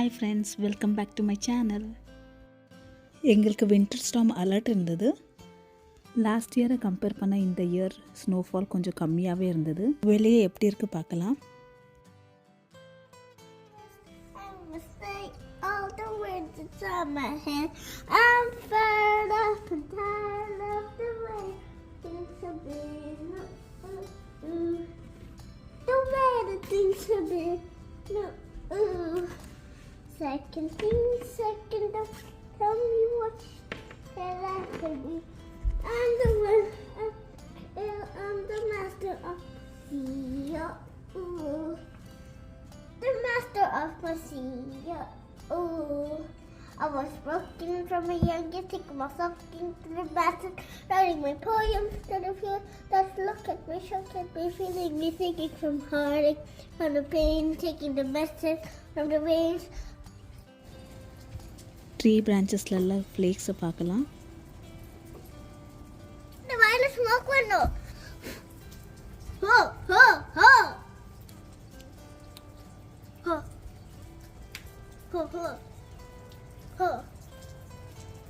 Hi friends, welcome back to my channel. எங்களுக்கு winter storm alert இருந்தது. Last இயரை compare பண்ண இந்த இயர் ஸ்னோஃபால் கொஞ்சம் கம்மியாகவே இருந்தது. வெளியே எப்படி இருக்கு பார்க்கலாம். I'm fed up and tired of the way things have been. The way the things have been. Second thing, second of, tell me what can I be. I'm the one, I'm the master of sea. The master of my sea. I was broken from a young age, taking myself into the basket, writing my poems to the fear that look at me, shook at me, feeling me, thinking from heartache, from the pain, taking the message from the waves. Tree பிரான்ச்சஸ்ல ஃப்ளேக்ஸை பார்க்கலாம். The violet smoke window. Ho, ho, ho. Ho. Ho, ho. Ho.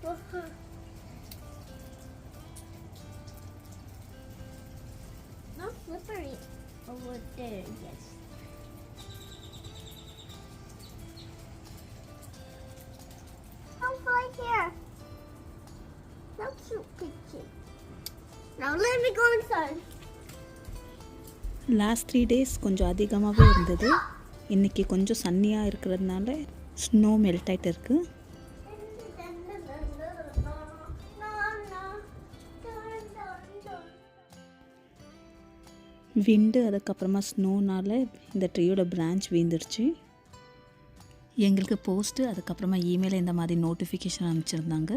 Ho, ho. Not slippery over there, yes. Don't right here. So cute picture. Now let me go inside. Last 3 days கொஞ்சம் அதிகமாகவே இருந்தது. இன்றைக்கி கொஞ்சம் சன்னியாக இருக்கிறதுனால snow melt ஆகிட்டு இருக்குது. விண்டு அதுக்கப்புறமா ஸ்னோனால் இந்த ட்ரீயோட பிரான்ச் வீழ்ந்துருச்சு. எங்களுக்கு போஸ்ட்டு அதுக்கப்புறமா இமெயிலில் இந்த மாதிரி நோட்டிஃபிகேஷன் அனுப்பிச்சிருந்தாங்க.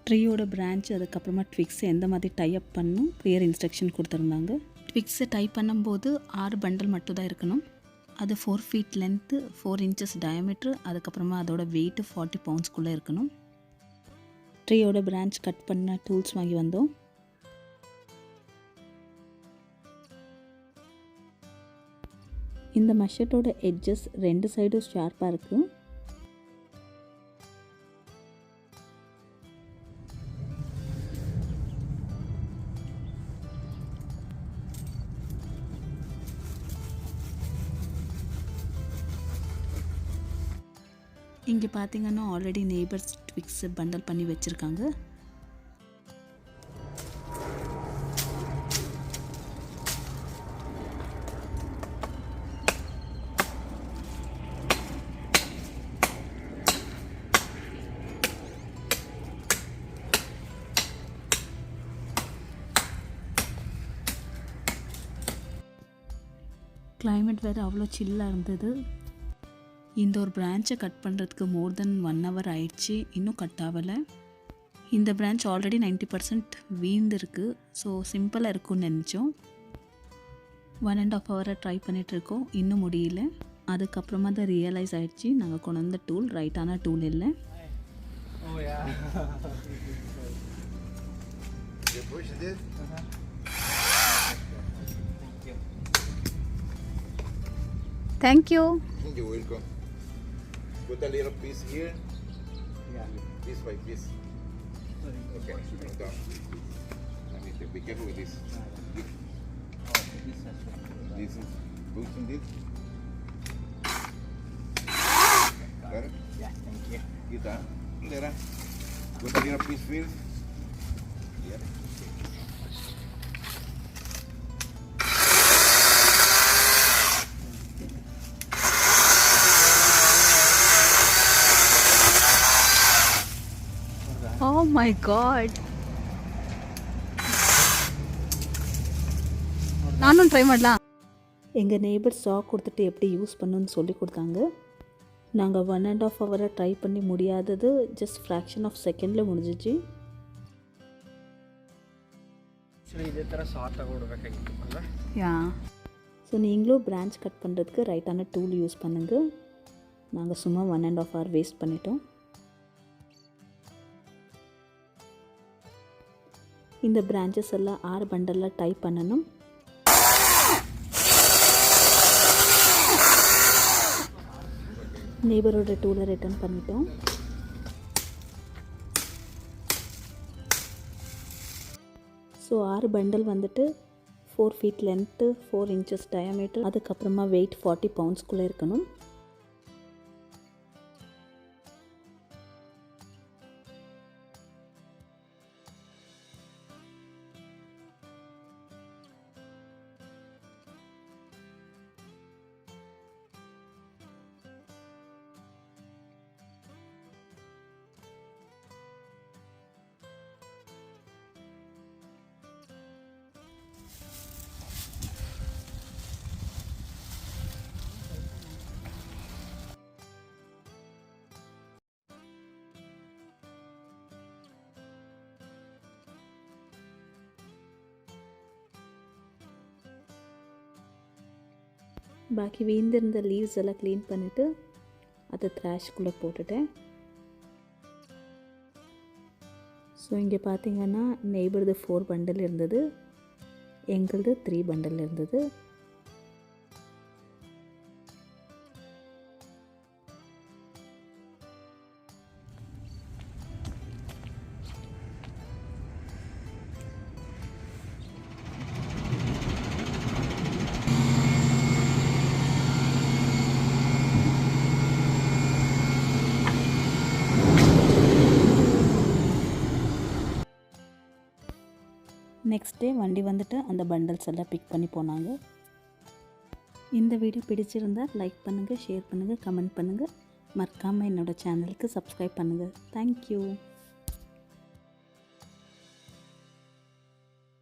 ட்ரீயோட பிரான்ச் அதுக்கப்புறமா ட்விக்ஸை எந்த மாதிரி டைப் பண்ணணும் கிளியர் இன்ஸ்ட்ரக்ஷன் கொடுத்துருந்தாங்க. ட்விக்ஸை டைப் பண்ணும்போது 6 பண்டல் மட்டும் தான் இருக்கணும். அது 4 feet லென்த்து, 4 inches டயமீட்ரு, அதுக்கப்புறமா அதோட வெயிட்டு 40 poundsக்குள்ளே இருக்கணும். ட்ரீயோட பிரான்ச் கட் பண்ண டூல்ஸ் வாங்கி வந்தோம். இந்த மஷட்டோட எட்ஜஸ் 2 சைடும் ஷார்ப்பாக இருக்குது. இங்கே பார்த்தீங்கன்னா ஆல்ரெடி நெய்பர்ஸ் ட்விக்ஸ் பண்டல் பண்ணி வச்சுருக்காங்க. கிளைமேட் வேறு அவ்வளோ சில்லாக இருந்தது. இந்த ஒரு பிரான்ச்சை கட் பண்ணுறதுக்கு மோர் தென் 1 hour ஆயிடுச்சு. இன்னும் கட் ஆகலை. இந்த பிரான்ச் ஆல்ரெடி 90% வீழ்ந்துருக்கு. ஸோ சிம்பிளாக இருக்கும்னு நினச்சோம். 1.5 hour ட்ரை பண்ணிகிட்ருக்கோம். இன்னும் முடியல. அதுக்கப்புறமா தான் ரியலைஸ் ஆகிடுச்சு நாங்கள் கொண்டு வந்த டூல் ரைட்டான டூல் இல்லை. Thank you. You're welcome. Put a little piece here. Yeah. Piece by piece. Okay. Down. I need to be careful with this. This is pushing this. Got it? Yeah, thank you. Get that. There. Put a little piece here. Yeah. Oh my god. நானும் try பண்ணலாம். எங்கள் neighbour chalk கொடுத்துட்டு எப்படி use பண்ணணும்னு சொல்லி கொடுத்தாங்க. நாங்கள் 1.5 hour try பண்ணி முடியாதது ஜஸ்ட் ஃப்ராக்ஷன் ஆஃப் செகண்டில் முடிஞ்சிச்சு. ಇದೇ ಥರ ಶಾರ್ಟಾಗಿ ಕೊಡಬೇಕಾಗಿತ್ತು ಅಲ್ಲ. யா. ஸோ நீங்களும் பிரான்ச் கட் பண்ணுறதுக்கு ரைட்டான டூல் யூஸ் பண்ணுங்கள். நாங்கள் சும்மா 1.5 hour வேஸ்ட் பண்ணிட்டோம். இந்த பிரான்ச்சஸ் எல்லாம் 6 பண்டலில் டைப் பண்ணணும். நெய்பரோட டூலை ரிட்டர்ன் பண்ணிட்டோம். ஸோ 6 பண்டல் வந்துட்டு 4 ஃபீட் லென்த்து, 4 இன்ச்சஸ் டயாமீட்டர், அதுக்கப்புறமா வெயிட் 40 பவுண்ட்ஸ்குள்ளே இருக்கணும். பாக்கி வீந்திருந்த லீவ்ஸ் எல்லாம் க்ளீன் பண்ணிவிட்டு அதை த்ராஷ்குள்ளே போட்டுட்டேன். ஸோ இங்கே பார்த்தீங்கன்னா நெய்பர்து 4 பண்டல் இருந்தது, எங்களது 3 பண்டல் இருந்தது. நெக்ஸ்ட் டே வண்டி வந்துட்டு அந்த பண்டல்ஸ் எல்லாம் பிக் பண்ணி போனாங்க. இந்த வீடியோ பிடிச்சிருந்தால் லைக் பண்ணுங்கள், ஷேர் பண்ணுங்கள், கமெண்ட் பண்ணுங்கள். மறக்காமல் என்னோடய சேனலுக்கு சப்ஸ்கிரைப் பண்ணுங்கள். தேங்க்யூ.